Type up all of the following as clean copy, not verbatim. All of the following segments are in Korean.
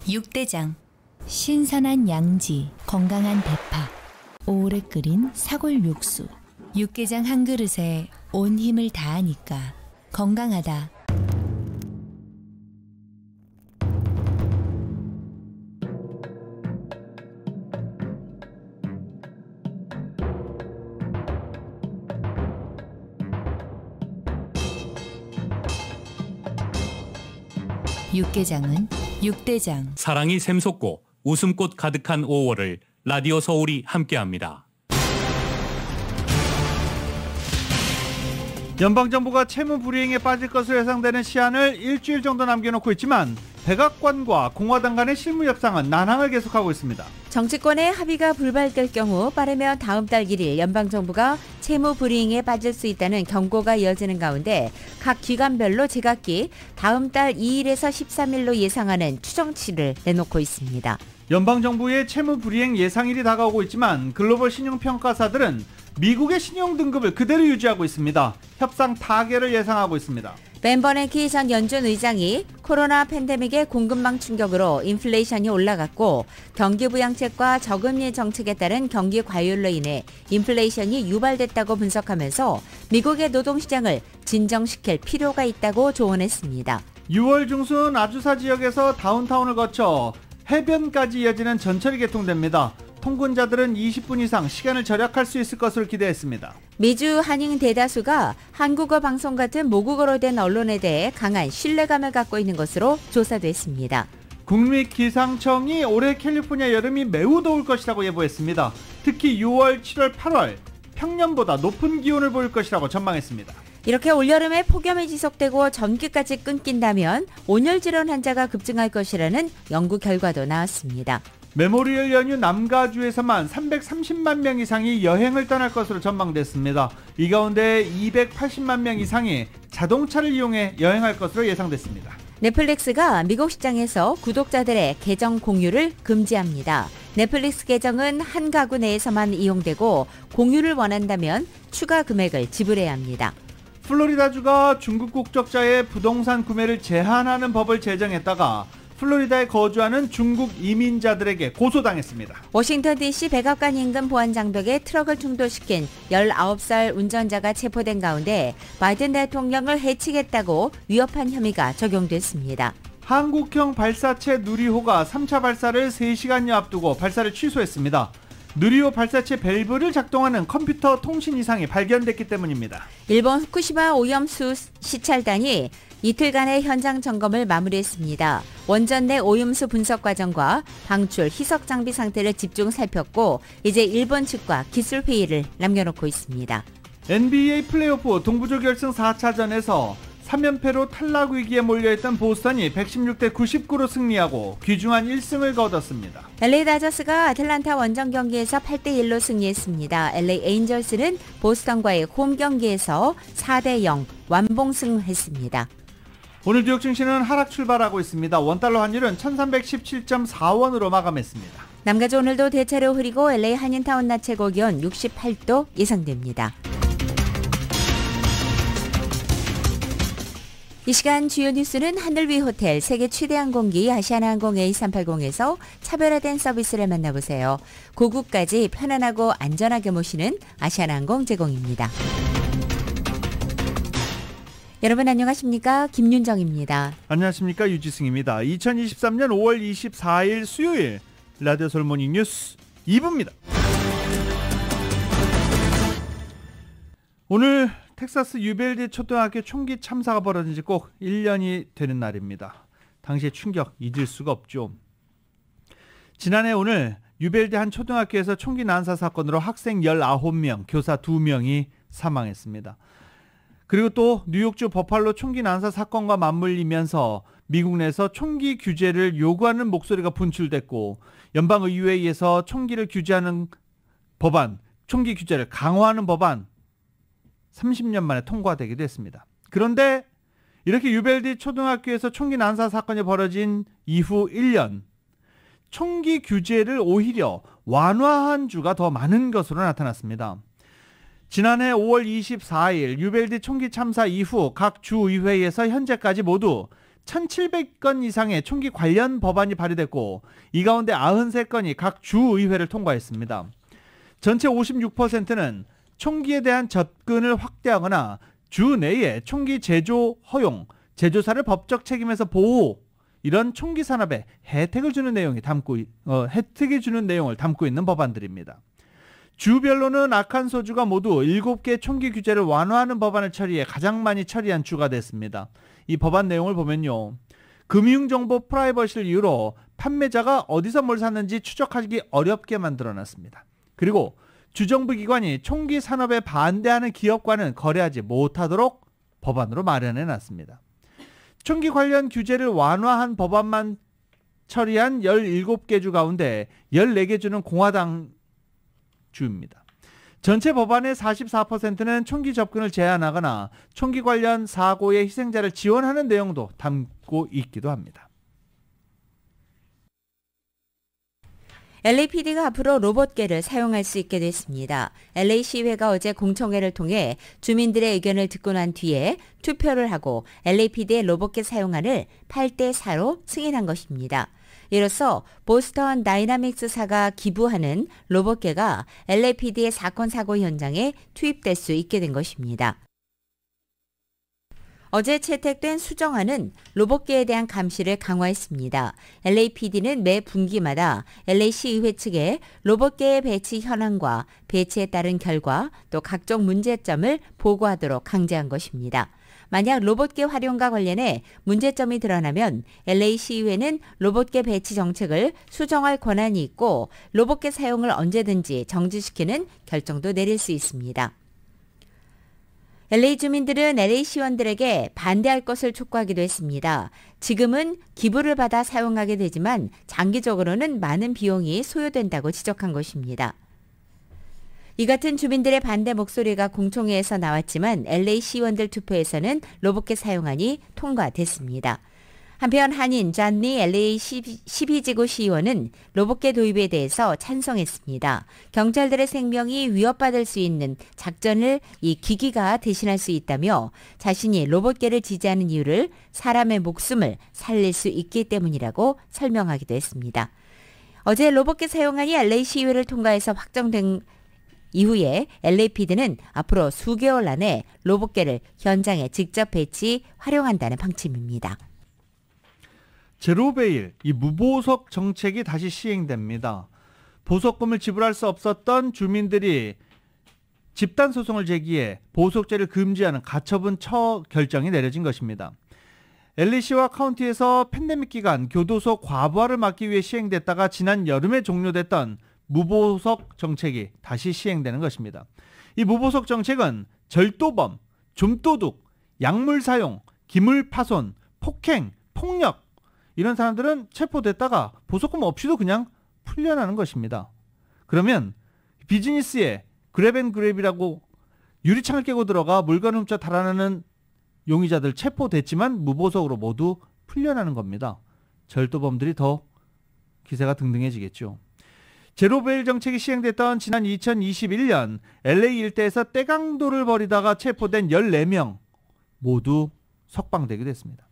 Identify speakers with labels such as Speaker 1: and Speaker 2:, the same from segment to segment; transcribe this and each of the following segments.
Speaker 1: 육대장. 신선한 양지, 건강한 대파, 오래 끓인 사골 육수. 육개장 한 그릇에 온 힘을 다하니까 건강하다. 육개장은 육대장.
Speaker 2: 사랑이 샘솟고 웃음꽃 가득한 5월을 라디오 서울이 함께합니다.
Speaker 3: 연방정부가 채무 불이행에 빠질 것으로 예상되는 시한을 일주일 정도 남겨놓고 있지만 백악관과 공화당 간의 실무 협상은 난항을 계속하고 있습니다.
Speaker 4: 정치권의 합의가 불발될 경우 빠르면 다음 달 1일 연방정부가 채무 불이행에 빠질 수 있다는 경고가 이어지는 가운데 각 기관별로 제각기 다음 달 2일에서 13일로 예상하는 추정치를 내놓고 있습니다.
Speaker 3: 연방정부의 채무 불이행 예상일이 다가오고 있지만 글로벌 신용평가사들은 미국의 신용 등급을 그대로 유지하고 있습니다. 협상 타결을 예상하고 있습니다.
Speaker 4: 벤 버냉키 전 연준 의장이 코로나 팬데믹의 공급망 충격으로 인플레이션이 올라갔고 경기 부양책과 저금리 정책에 따른 경기 과열로 인해 인플레이션이 유발됐다고 분석하면서 미국의 노동시장을 진정시킬 필요가 있다고 조언했습니다.
Speaker 3: 6월 중순 아주사 지역에서 다운타운을 거쳐 해변까지 이어지는 전철이 개통됩니다. 통근자들은 20분 이상 시간을 절약할 수 있을 것으로 기대했습니다.
Speaker 4: 미주 한인 대다수가 한국어 방송 같은 모국어로 된 언론에 대해 강한 신뢰감을 갖고 있는 것으로 조사됐습니다.
Speaker 3: 국립기상청이 올해 캘리포니아 여름이 매우 더울 것이라고 예보했습니다. 특히 6월, 7월, 8월 평년보다 높은 기온을 보일 것이라고 전망했습니다.
Speaker 4: 이렇게 올여름에 폭염이 지속되고 전기까지 끊긴다면 온열 질환 환자가 급증할 것이라는 연구 결과도 나왔습니다.
Speaker 3: 메모리얼 연휴 남가주에서만 330만 명 이상이 여행을 떠날 것으로 전망됐습니다. 이 가운데 280만 명 이상이 자동차를 이용해 여행할 것으로 예상됐습니다.
Speaker 4: 넷플릭스가 미국 시장에서 구독자들의 계정 공유를 금지합니다. 넷플릭스 계정은 한 가구 내에서만 이용되고 공유를 원한다면 추가 금액을 지불해야 합니다.
Speaker 3: 플로리다주가 중국 국적자의 부동산 구매를 제한하는 법을 제정했다가 플로리다에 거주하는 중국 이민자들에게 고소당했습니다.
Speaker 4: 워싱턴 DC 백악관 인근 보안장벽에 트럭을 충돌시킨 19살 운전자가 체포된 가운데 바이든 대통령을 해치겠다고 위협한 혐의가 적용됐습니다.
Speaker 3: 한국형 발사체 누리호가 3차 발사를 3시간여 앞두고 발사를 취소했습니다. 누리호 발사체 밸브를 작동하는 컴퓨터 통신 이상이 발견됐기 때문입니다.
Speaker 4: 일본 후쿠시마 오염수 시찰단이 이틀간의 현장 점검을 마무리했습니다. 원전 내 오염수 분석 과정과 방출, 희석 장비 상태를 집중 살폈고 이제 일본 측과 기술 회의를 남겨놓고 있습니다.
Speaker 3: NBA 플레이오프 동부조 결승 4차전에서 3연패로 탈락 위기에 몰려있던 보스턴이 116대 99로 승리하고 귀중한 1승을 거뒀습니다.
Speaker 4: LA 다저스가 아틀란타 원정 경기에서 8대1로 승리했습니다. LA 에인절스는 보스턴과의 홈 경기에서 4대0 완봉승했습니다.
Speaker 3: 오늘 뉴욕 증시는 하락 출발하고 있습니다. 원달러 환율은 1317.4원으로 마감했습니다.
Speaker 4: 남가주 오늘도 대체로 흐리고 LA 한인타운 낮 최고 기온 68도 예상됩니다. 이 시간 주요 뉴스는 하늘 위 호텔, 세계 최대 항공기 아시아나항공 A380에서 차별화된 서비스를 만나보세요. 고국까지 편안하고 안전하게 모시는 아시아나항공 제공입니다. 여러분 안녕하십니까? 김윤정입니다.
Speaker 3: 안녕하십니까? 유지승입니다. 2023년 5월 24일 수요일 라디오 서울 모닝 뉴스 2부입니다. 오늘 텍사스 유벨디 초등학교 총기 참사가 벌어진 지 꼭 1년이 되는 날입니다. 당시의 충격 잊을 수가 없죠. 지난해 오늘 유벨디 한 초등학교에서 총기 난사 사건으로 학생 19명, 교사 2명이 사망했습니다. 그리고 또 뉴욕주 버팔로 총기 난사 사건과 맞물리면서 미국 내에서 총기 규제를 요구하는 목소리가 분출됐고 연방의회에서 총기를 규제하는 법안, 총기 규제를 강화하는 법안 30년 만에 통과되기도 했습니다. 그런데 이렇게 유벨디 초등학교에서 총기 난사 사건이 벌어진 이후 1년, 총기 규제를 오히려 완화한 주가 더 많은 것으로 나타났습니다. 지난해 5월 24일 유벨디 총기 참사 이후 각 주의회에서 현재까지 모두 1,700건 이상의 총기 관련 법안이 발의됐고 이 가운데 93건이 각 주의회를 통과했습니다. 전체 56%는 총기에 대한 접근을 확대하거나 주 내에 총기 제조 허용, 제조사를 법적 책임에서 보호 이런 총기 산업에 혜택을 주는 내용을 담고 있는 법안들입니다. 주별로는 아칸소주가 모두 7개 총기 규제를 완화하는 법안을 처리해 가장 많이 처리한 주가 됐습니다. 이 법안 내용을 보면요. 금융정보 프라이버시를 이유로 판매자가 어디서 뭘 샀는지 추적하기 어렵게 만들어놨습니다. 그리고 주정부 기관이 총기 산업에 반대하는 기업과는 거래하지 못하도록 법안으로 마련해놨습니다. 총기 관련 규제를 완화한 법안만 처리한 17개 주 가운데 14개 주는 공화당 주입니다. 전체 법안의 44%는 총기 접근을 제한하거나 총기 관련 사고의 희생자를 지원하는 내용도 담고 있기도 합니다.
Speaker 4: LAPD가 앞으로 로봇개를 사용할 수 있게 됐습니다. LA시의회가 어제 공청회를 통해 주민들의 의견을 듣고 난 뒤에 투표를 하고 LAPD의 로봇개 사용안을 8대4로 승인한 것입니다. 이로써 보스턴 다이나믹스사가 기부하는 로봇개가 LAPD의 사건 사고 현장에 투입될 수 있게 된 것입니다. 어제 채택된 수정안은 로봇개에 대한 감시를 강화했습니다. LAPD는 매 분기마다 LA시의회 측에 로봇개의 배치 현황과 배치에 따른 결과 또 각종 문제점을 보고하도록 강제한 것입니다. 만약 로봇개 활용과 관련해 문제점이 드러나면 LA시의회는 로봇개 배치 정책을 수정할 권한이 있고 로봇개 사용을 언제든지 정지시키는 결정도 내릴 수 있습니다. LA 주민들은 LA 시원들에게 반대할 것을 촉구하기도 했습니다. 지금은 기부를 받아 사용하게 되지만 장기적으로는 많은 비용이 소요된다고 지적한 것입니다. 이 같은 주민들의 반대 목소리가 공청회에서 나왔지만 LA 시의원들 투표에서는 로봇개 사용안이 통과됐습니다. 한편 한인 잔니 LA 12지구 시의원은 로봇개 도입에 대해서 찬성했습니다. 경찰들의 생명이 위협받을 수 있는 작전을 이 기기가 대신할 수 있다며 자신이 로봇개를 지지하는 이유를 사람의 목숨을 살릴 수 있기 때문이라고 설명하기도 했습니다. 어제 로봇개 사용안이 LA 시의회를 통과해서 확정된 이후에 LAPD는 앞으로 수개월 안에 로봇개를 현장에 직접 배치, 활용한다는 방침입니다.
Speaker 3: 제로베일, 이 무보석 정책이 다시 시행됩니다. 보석금을 지불할 수 없었던 주민들이 집단소송을 제기해 보석제를 금지하는 가처분 결정이 내려진 것입니다. LA시와 카운티에서 팬데믹 기간 교도소 과부하를 막기 위해 시행됐다가 지난 여름에 종료됐던 무보석 정책이 다시 시행되는 것입니다. 이 무보석 정책은 절도범, 좀도둑, 약물 사용, 기물 파손, 폭행, 폭력 이런 사람들은 체포됐다가 보석금 없이도 그냥 풀려나는 것입니다. 그러면 비즈니스에 그랩앤그랩이라고 유리창을 깨고 들어가 물건 훔쳐 달아나는 용의자들 체포됐지만 무보석으로 모두 풀려나는 겁니다. 절도범들이 더 기세가 등등해지겠죠. 제로베일 정책이 시행됐던 지난 2021년 LA 일대에서 떼강도를 벌이다가 체포된 14명 모두 석방되기도 했습니다.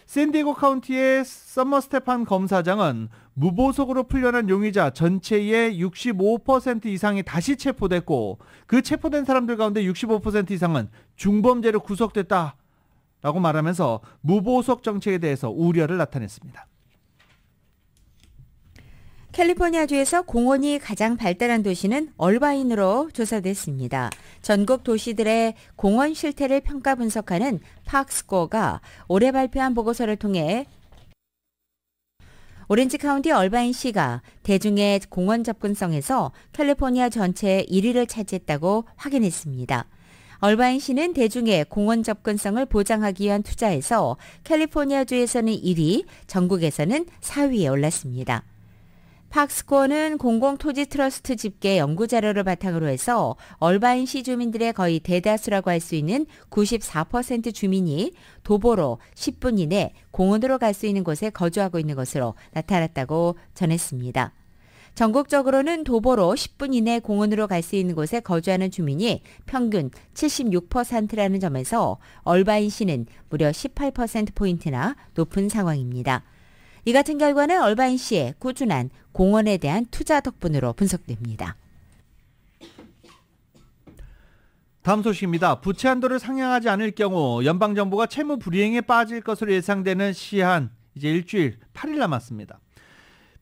Speaker 3: 샌디에고 카운티의 서머 스테판 검사장은 무보석으로 풀려난 용의자 전체의 65% 이상이 다시 체포됐고 그 체포된 사람들 가운데 65% 이상은 중범죄로 구속됐다라고 말하면서 무보석 정책에 대해서 우려를 나타냈습니다.
Speaker 4: 캘리포니아주에서 공원이 가장 발달한 도시는 얼바인으로 조사됐습니다. 전국 도시들의 공원 실태를 평가 분석하는 파크스코어가 올해 발표한 보고서를 통해 오렌지 카운티 얼바인시가 대중의 공원 접근성에서 캘리포니아 전체 1위를 차지했다고 확인했습니다. 얼바인시는 대중의 공원 접근성을 보장하기 위한 투자에서 캘리포니아주에서는 1위, 전국에서는 4위에 올랐습니다. 팍스코어는 공공토지 트러스트 집계 연구자료를 바탕으로 해서 얼바인시 주민들의 거의 대다수라고 할 수 있는 94% 주민이 도보로 10분 이내 공원으로 갈 수 있는 곳에 거주하고 있는 것으로 나타났다고 전했습니다. 전국적으로는 도보로 10분 이내 공원으로 갈 수 있는 곳에 거주하는 주민이 평균 76%라는 점에서 얼바인시는 무려 18%포인트나 높은 상황입니다. 이 같은 결과는 얼바인시의 꾸준한 공원에 대한 투자 덕분으로 분석됩니다.
Speaker 3: 다음 소식입니다. 부채 한도를 상향하지 않을 경우 연방정부가 채무 불이행에 빠질 것으로 예상되는 시한 이제 일주일 8일 남았습니다.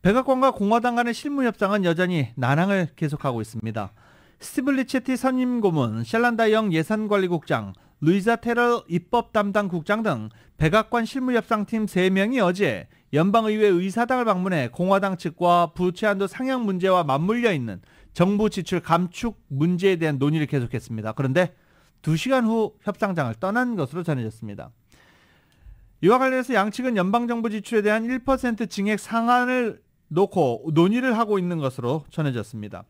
Speaker 3: 백악관과 공화당 간의 실무 협상은 여전히 난항을 계속하고 있습니다. 스티브 리체티 선임 고문, 샬란다 영 예산관리국장, 루이자 테럴 입법 담당 국장 등 백악관 실무협상팀 3명이 어제 연방의회 의사당을 방문해 공화당 측과 부채 한도 상향 문제와 맞물려 있는 정부 지출 감축 문제에 대한 논의를 계속했습니다. 그런데 2시간 후 협상장을 떠난 것으로 전해졌습니다. 이와 관련해서 양측은 연방정부 지출에 대한 1% 증액 상한을 놓고 논의를 하고 있는 것으로 전해졌습니다.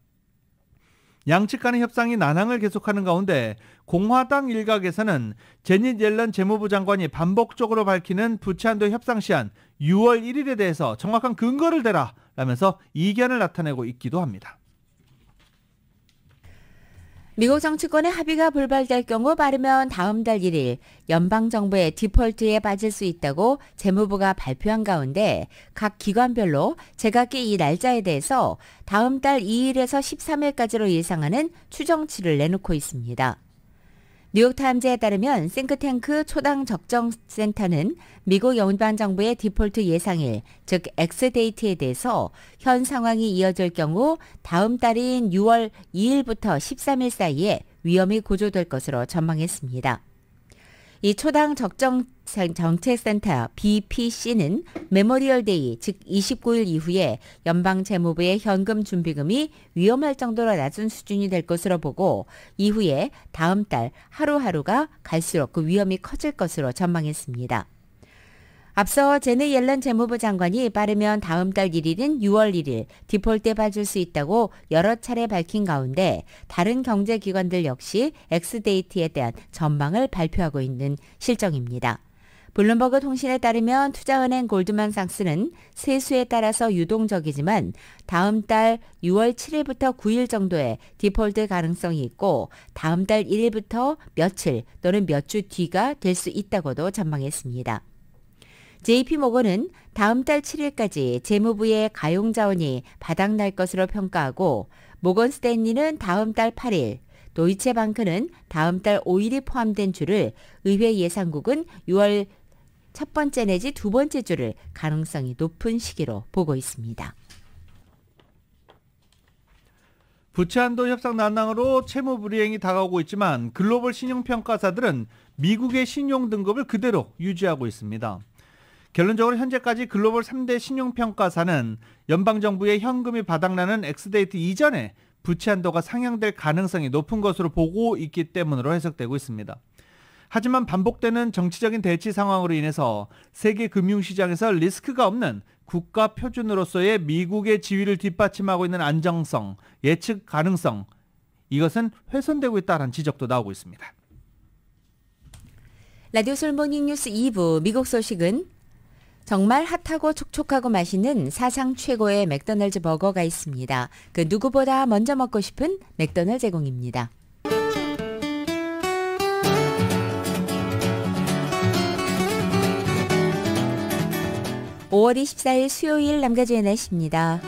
Speaker 3: 양측 간의 협상이 난항을 계속하는 가운데 공화당 일각에서는 제닛 옐런 재무부 장관이 반복적으로 밝히는 부채 한도 협상 시한 6월 1일에 대해서 정확한 근거를 대라 라면서 이견을 나타내고 있기도 합니다.
Speaker 4: 미국 정치권의 합의가 불발될 경우 빠르면 다음 달 1일 연방정부의 디폴트에 빠질 수 있다고 재무부가 발표한 가운데 각 기관별로 제각기 이 날짜에 대해서 다음 달 2일에서 13일까지로 예상하는 추정치를 내놓고 있습니다. 뉴욕타임즈에 따르면 싱크탱크 초당 적정센터는 미국 연방정부의 디폴트 예상일, 즉 X데이트에 대해서 현 상황이 이어질 경우 다음 달인 6월 2일부터 13일 사이에 위험이 고조될 것으로 전망했습니다. 이 초당 적정정책센터 BPC는 메모리얼 데이, 즉 29일 이후에 연방재무부의 현금 준비금이 위험할 정도로 낮은 수준이 될 것으로 보고 이후에 다음 달 하루하루가 갈수록 그 위험이 커질 것으로 전망했습니다. 앞서 제넷 옐런 재무부 장관이 빠르면 다음 달 1일인 6월 1일 디폴트에 빠질 수 있다고 여러 차례 밝힌 가운데 다른 경제기관들 역시 X데이트에 대한 전망을 발표하고 있는 실정입니다. 블룸버그 통신에 따르면 투자은행 골드만삭스는 세수에 따라서 유동적이지만 다음 달 6월 7일부터 9일 정도의 디폴트 가능성이 있고 다음 달 1일부터 며칠 또는 몇 주 뒤가 될 수 있다고도 전망했습니다. JP모건은 다음 달 7일까지 재무부의 가용자원이 바닥날 것으로 평가하고 모건 스탠리는 다음 달 8일, 도이체방크는 다음 달 5일이 포함된 주를 의회 예상국은 6월 첫 번째 내지 두 번째 주를 가능성이 높은 시기로 보고 있습니다.
Speaker 3: 부채 한도 협상 난항으로 채무 불이행이 다가오고 있지만 글로벌 신용평가사들은 미국의 신용 등급을 그대로 유지하고 있습니다. 결론적으로 현재까지 글로벌 3대 신용평가사는 연방정부의 현금이 바닥나는 X데이트 이전에 부채 한도가 상향될 가능성이 높은 것으로 보고 있기 때문으로 해석되고 있습니다. 하지만 반복되는 정치적인 대치 상황으로 인해서 세계 금융시장에서 리스크가 없는 국가 표준으로서의 미국의 지위를 뒷받침하고 있는 안정성, 예측 가능성, 이것은 훼손되고 있다는 지적도 나오고 있습니다.
Speaker 4: 라디오 솔모닝 뉴스 2부 미국 소식은 정말 핫하고 촉촉하고 맛있는 사상 최고의 맥도날드 버거가 있습니다. 그 누구보다 먼저 먹고 싶은 맥도날드 제공입니다. (5월 24일) 수요일 남가주의 날씨입니다.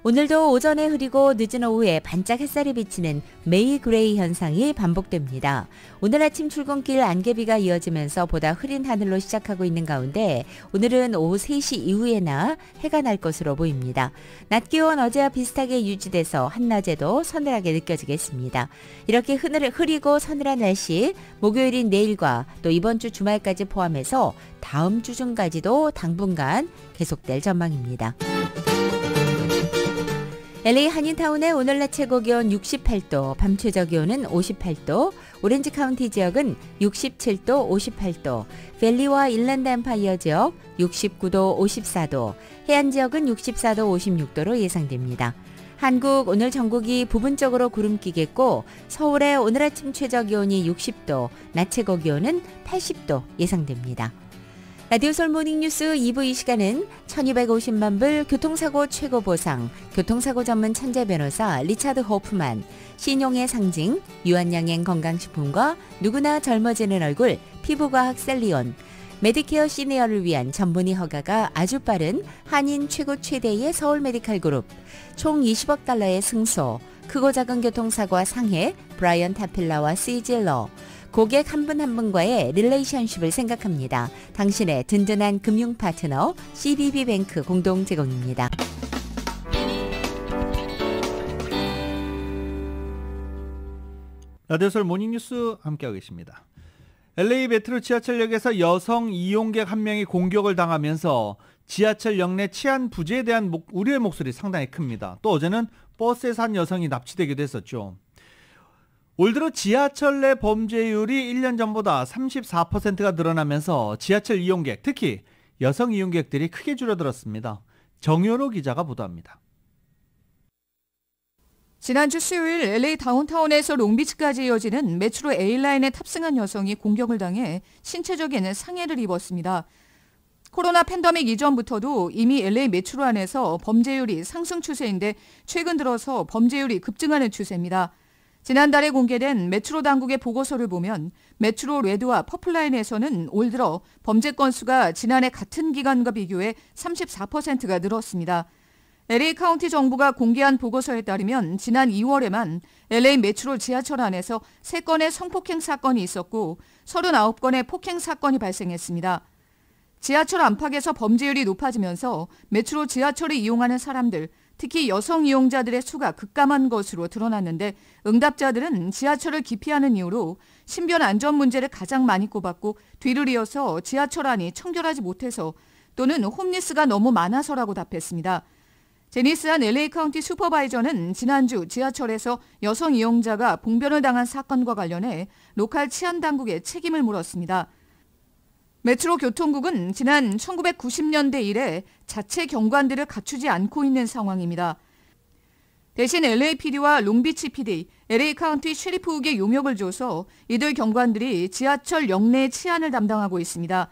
Speaker 4: 오늘도 오전에 흐리고 늦은 오후에 반짝 햇살이 비치는 메이 그레이 현상이 반복됩니다. 오늘 아침 출근길 안개비가 이어지면서 보다 흐린 하늘로 시작하고 있는 가운데 오늘은 오후 3시 이후에나 해가 날 것으로 보입니다. 낮 기온 어제와 비슷하게 유지돼서 한낮에도 서늘하게 느껴지겠습니다. 이렇게 흐리고 서늘한 날씨 목요일인 내일과 또 이번 주 주말까지 포함해서 다음 주 중까지도 당분간 계속될 전망입니다. LA 한인타운의 오늘 낮 최고 기온 68도, 밤 최저 기온은 58도, 오렌지 카운티 지역은 67도, 58도, 밸리와 일랜드 엠파이어 지역 69도, 54도, 해안 지역은 64도, 56도로 예상됩니다. 한국 오늘 전국이 부분적으로 구름 끼겠고 서울의 오늘 아침 최저 기온이 60도, 낮 최고 기온은 80도 예상됩니다. 라디오 서울 모닝뉴스 2부 이 시간은 1250만 불 교통사고 최고 보상, 교통사고 전문 천재 변호사 리차드 호프만, 신용의 상징 유한양행 건강식품과 누구나 젊어지는 얼굴 피부과학 셀리온, 메디케어 시니어를 위한 전문의 허가가 아주 빠른 한인 최고 최대의 서울 메디칼 그룹, 총 20억 달러의 승소, 크고 작은 교통사고와 상해 브라이언 타필라와 시질러, 고객 한 분 한 분과의 릴레이션십을 생각합니다. 당신의 든든한 금융 파트너 CBB뱅크 공동 제공입니다.
Speaker 3: 라디오 서울 모닝뉴스 함께하고 계십니다. LA 메트로 지하철역에서 여성 이용객 한 명이 공격을 당하면서 지하철역 내 치안 부재에 대한 우려의 목소리 상당히 큽니다. 또 어제는 버스에서 한 여성이 납치되기도 했었죠. 올 들어 지하철 내 범죄율이 1년 전보다 34%가 늘어나면서 지하철 이용객, 특히 여성 이용객들이 크게 줄어들었습니다. 정현호 기자가 보도합니다.
Speaker 5: 지난주 수요일 LA 다운타운에서 롱비치까지 이어지는 메트로 A라인에 탑승한 여성이 공격을 당해 신체적인 상해를 입었습니다. 코로나 팬데믹 이전부터도 이미 LA 메트로 안에서 범죄율이 상승 추세인데 최근 들어서 범죄율이 급증하는 추세입니다. 지난달에 공개된 메트로 당국의 보고서를 보면 메트로 레드와 퍼플라인에서는 올 들어 범죄 건수가 지난해 같은 기간과 비교해 34%가 늘었습니다. LA 카운티 정부가 공개한 보고서에 따르면 지난 2월에만 LA 메트로 지하철 안에서 3건의 성폭행 사건이 있었고 39건의 폭행 사건이 발생했습니다. 지하철 안팎에서 범죄율이 높아지면서 메트로 지하철을 이용하는 사람들, 특히 여성 이용자들의 수가 급감한 것으로 드러났는데 응답자들은 지하철을 기피하는 이유로 신변 안전 문제를 가장 많이 꼽았고 뒤를 이어서 지하철 안이 청결하지 못해서 또는 홈리스가 너무 많아서라고 답했습니다. 제니스한 LA 카운티 슈퍼바이저는 지난주 지하철에서 여성 이용자가 봉변을 당한 사건과 관련해 로컬 치안 당국에 책임을 물었습니다. 메트로 교통국은 지난 1990년대 이래 자체 경관들을 갖추지 않고 있는 상황입니다. 대신 LAPD와 롱비치 PD, LA 카운티 셰리프국에 용역을 줘서 이들 경관들이 지하철 역내 치안을 담당하고 있습니다.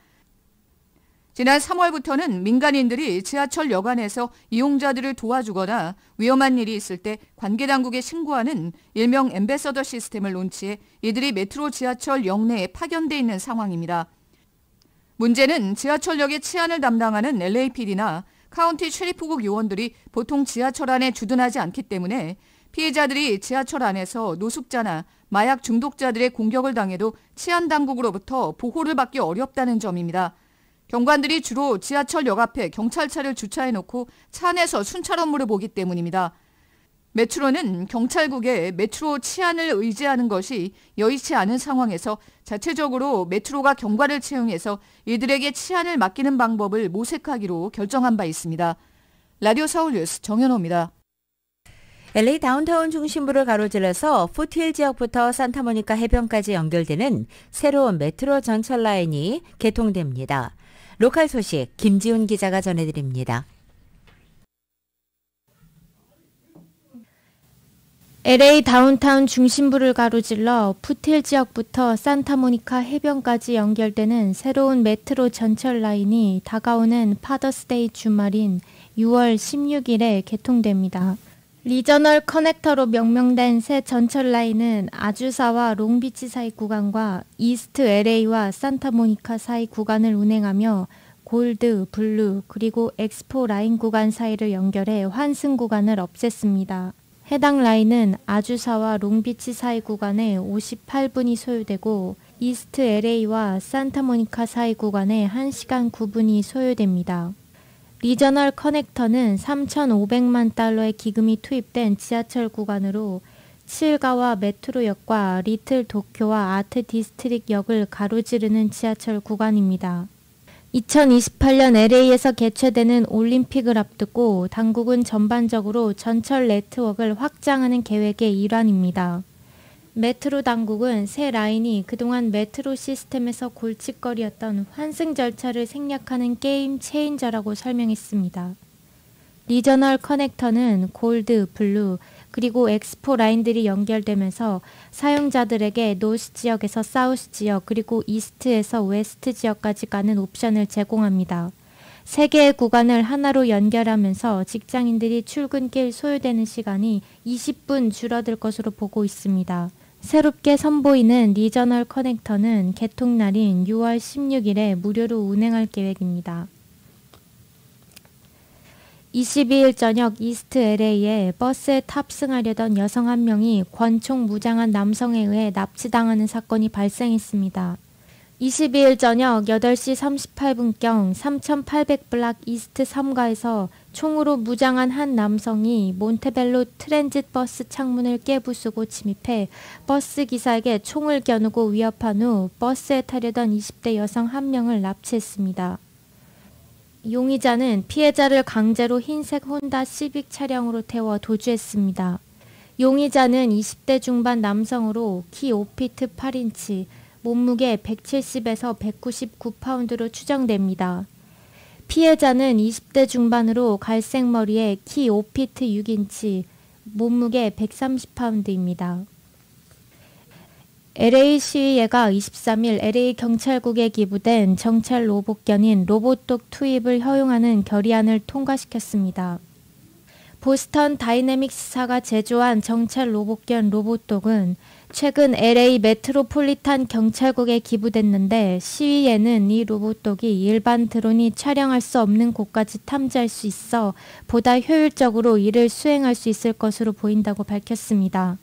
Speaker 5: 지난 3월부터는 민간인들이 지하철 여관에서 이용자들을 도와주거나 위험한 일이 있을 때 관계당국에 신고하는 일명 앰베서더 시스템을 론치해 이들이 메트로 지하철 역내에 파견돼 있는 상황입니다. 문제는 지하철역의 치안을 담당하는 LAPD나 카운티 셰리프국 요원들이 보통 지하철 안에 주둔하지 않기 때문에 피해자들이 지하철 안에서 노숙자나 마약 중독자들의 공격을 당해도 치안 당국으로부터 보호를 받기 어렵다는 점입니다. 경관들이 주로 지하철역 앞에 경찰차를 주차해놓고 차 안에서 순찰 업무를 보기 때문입니다. 메트로는 경찰국의 메트로 치안을 의지하는 것이 여의치 않은 상황에서 자체적으로 메트로가 경관을 채용해서 이들에게 치안을 맡기는 방법을 모색하기로 결정한 바 있습니다. 라디오 서울 뉴스 정현호입니다.
Speaker 4: LA 다운타운 중심부를 가로질러서 푸트힐 지역부터 산타모니카 해변까지 연결되는 새로운 메트로 전철 라인이 개통됩니다. 로컬 소식 김지훈 기자가 전해드립니다.
Speaker 6: LA 다운타운 중심부를 가로질러 푸틸 지역부터 산타모니카 해변까지 연결되는 새로운 메트로 전철 라인이 다가오는 파더스데이 주말인 6월 16일에 개통됩니다. 리저널 커넥터로 명명된 새 전철 라인은 아주사와 롱비치 사이 구간과 이스트 LA와 산타모니카 사이 구간을 운행하며 골드, 블루, 그리고 엑스포 라인 구간 사이를 연결해 환승 구간을 없앴습니다. 해당 라인은 아주사와 롱비치 사이 구간에 58분이 소요되고 이스트 LA와 산타모니카 사이 구간에 1시간 9분이 소요됩니다. 리저널 커넥터는 3,500만 달러의 기금이 투입된 지하철 구간으로 칠가와 메트로역과 리틀 도쿄와 아트 디스트릭 역을 가로지르는 지하철 구간입니다. 2028년 LA에서 개최되는 올림픽을 앞두고 당국은 전반적으로 전철 네트워크를 확장하는 계획의 일환입니다. 메트로 당국은 새 라인이 그동안 메트로 시스템에서 골칫거리였던 환승 절차를 생략하는 게임 체인저라고 설명했습니다. 리저널 커넥터는 골드, 블루, 그리고 엑스포 라인들이 연결되면서 사용자들에게 노스 지역에서 사우스 지역, 그리고 이스트에서 웨스트 지역까지 가는 옵션을 제공합니다. 3개의 구간을 하나로 연결하면서 직장인들이 출근길 소요되는 시간이 20분 줄어들 것으로 보고 있습니다. 새롭게 선보이는 리저널 커넥터는 개통날인 6월 16일에 무료로 운행할 계획입니다. 22일 저녁 이스트 LA에 버스에 탑승하려던 여성 한 명이 권총 무장한 남성에 의해 납치당하는 사건이 발생했습니다. 22일 저녁 8시 38분경 3800블락 이스트 3가에서 총으로 무장한 한 남성이 몬테벨로 트랜짓 버스 창문을 깨부수고 침입해 버스 기사에게 총을 겨누고 위협한 후 버스에 타려던 20대 여성 한 명을 납치했습니다. 용의자는 피해자를 강제로 흰색 혼다 시빅 차량으로 태워 도주했습니다. 용의자는 20대 중반 남성으로 키 5피트 8인치, 몸무게 170에서 199파운드로 추정됩니다. 피해자는 20대 중반으로 갈색 머리에 키 5피트 6인치, 몸무게 130파운드입니다. LA 시의회가 23일 LA 경찰국에 기부된 정찰 로봇견인 로봇독 투입을 허용하는 결의안을 통과시켰습니다. 보스턴 다이내믹스사가 제조한 정찰 로봇견 로봇독은 최근 LA 메트로폴리탄 경찰국에 기부됐는데 시의회는 이 로봇독이 일반 드론이 촬영할 수 없는 곳까지 탐지할 수 있어 보다 효율적으로 일을 수행할 수 있을 것으로 보인다고 밝혔습니다.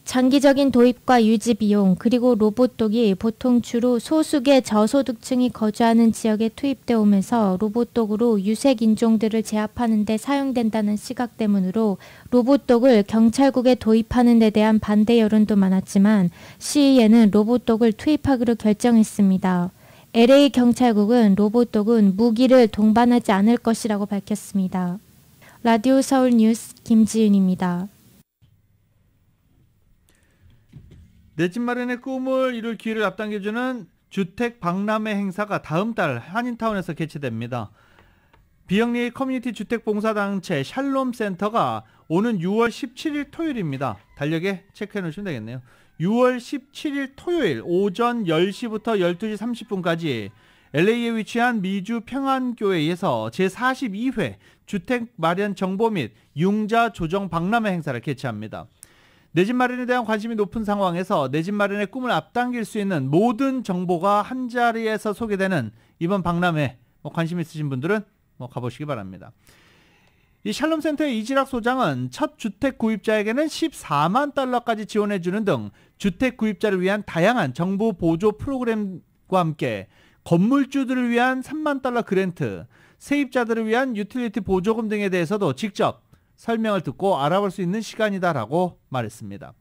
Speaker 6: 장기적인 도입과 유지 비용, 그리고 로봇독이 보통 주로 소수의 저소득층이 거주하는 지역에 투입되어 오면서 로봇독으로 유색 인종들을 제압하는 데 사용된다는 시각 때문으로 로봇독을 경찰국에 도입하는 데 대한 반대 여론도 많았지만 시의회는 로봇독을 투입하기로 결정했습니다. LA 경찰국은 로봇독은 무기를 동반하지 않을 것이라고 밝혔습니다. 라디오 서울 뉴스 김지윤입니다.
Speaker 3: 내 집 마련의 꿈을 이룰 기회를 앞당겨주는 주택 박람회 행사가 다음 달 한인타운에서 개최됩니다. 비영리 커뮤니티 주택봉사단체 샬롬센터가 오는 6월 17일 토요일입니다. 달력에 체크해 놓으시면 되겠네요. 6월 17일 토요일 오전 10시부터 12시 30분까지 LA에 위치한 미주 평안교회에서 제42회 주택 마련 정보 및 융자 조정 박람회 행사를 개최합니다. 내 집 마련에 대한 관심이 높은 상황에서 내 집 마련의 꿈을 앞당길 수 있는 모든 정보가 한자리에서 소개되는 이번 박람회, 관심 있으신 분들은 가보시기 바랍니다. 이 샬롬센터의 이지락 소장은 첫 주택 구입자에게는 14만 달러까지 지원해주는 등 주택 구입자를 위한 다양한 정부 보조 프로그램과 함께 건물주들을 위한 3만 달러 그랜트, 세입자들을 위한 유틸리티 보조금 등에 대해서도 직접 설명을 듣고 알아볼 수 있는 시간이다라고 말했습니다.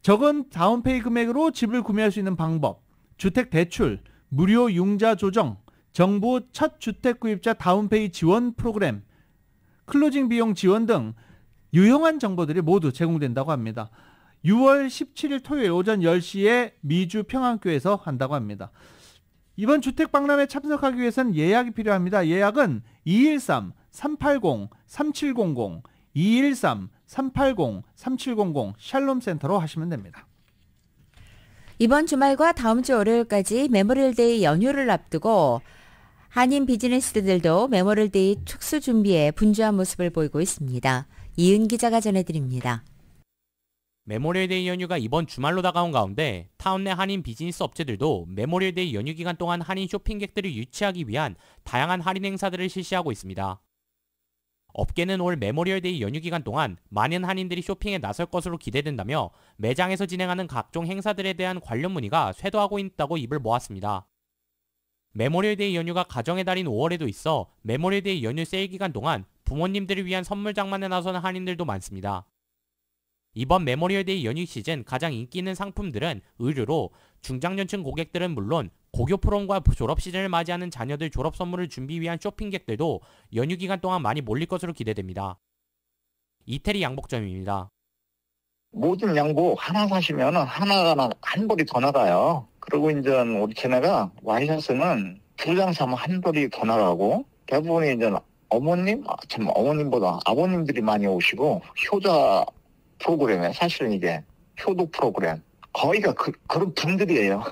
Speaker 3: 적은 다운페이 금액으로 집을 구매할 수 있는 방법, 주택 대출, 무료 융자 조정, 정부 첫 주택 구입자 다운페이 지원 프로그램, 클로징 비용 지원 등 유용한 정보들이 모두 제공된다고 합니다. 6월 17일 토요일 오전 10시에 미주 평안교에서 한다고 합니다. 이번 주택 박람회에 참석하기 위해서는 예약이 필요합니다. 예약은 213-380-3700, 213-380-3700 샬롬센터로 하시면 됩니다.
Speaker 4: 이번 주말과 다음 주 월요일까지 메모리얼데이 연휴를 앞두고 한인 비즈니스들도 메모리얼데이 특수 준비에 분주한 모습을 보이고 있습니다. 이은 기자가 전해드립니다.
Speaker 7: 메모리얼데이 연휴가 이번 주말로 다가온 가운데 타운 내 한인 비즈니스 업체들도 메모리얼데이 연휴 기간 동안 한인 쇼핑객들을 유치하기 위한 다양한 할인 행사들을 실시하고 있습니다. 업계는 올 메모리얼데이 연휴 기간 동안 많은 한인들이 쇼핑에 나설 것으로 기대된다며 매장에서 진행하는 각종 행사들에 대한 관련 문의가 쇄도하고 있다고 입을 모았습니다. 메모리얼데이 연휴가 가정의 달인 5월에도 있어 메모리얼데이 연휴 세일 기간 동안 부모님들을 위한 선물 장만에 나서는 한인들도 많습니다. 이번 메모리얼데이 연휴 시즌 가장 인기 있는 상품들은 의류로 중장년층 고객들은 물론 고교 프롬과 졸업 시즌을 맞이하는 자녀들 졸업 선물을 준비 위한 쇼핑객들도 연휴 기간 동안 많이 몰릴 것으로 기대됩니다. 이태리 양복점입니다.
Speaker 8: 모든 양복 하나 사시면 하나가 한 벌이 더 나가요. 그리고 이제 우리 쟤네가 와이셔츠는 두 장 사면 한 벌이 더 나가고 대부분이 이제 어머님? 참 어머님보다 아버님들이 많이 오시고 효자 프로그램에 사실은 이게 효도 프로그램 거의가 그런 분들이에요.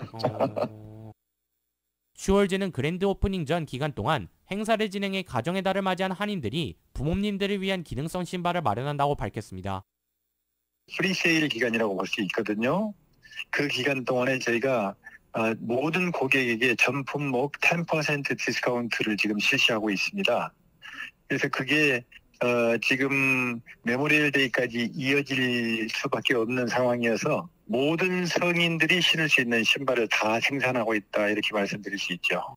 Speaker 7: 10월제는 그랜드 오프닝 전 기간 동안 행사를 진행해 가정의 달을 맞이한 한인들이 부모님들을 위한 기능성 신발을 마련한다고 밝혔습니다.
Speaker 9: 프리세일 기간이라고 볼 수 있거든요. 그 기간 동안에 저희가 모든 고객에게 전 품목 10% 디스카운트를 지금 실시하고 있습니다. 그래서 그게 지금 메모리얼 데이까지 이어질 수밖에 없는 상황이어서 모든 성인들이 신을 수 있는 신발을 다 생산하고 있다 이렇게 말씀드릴 수 있죠.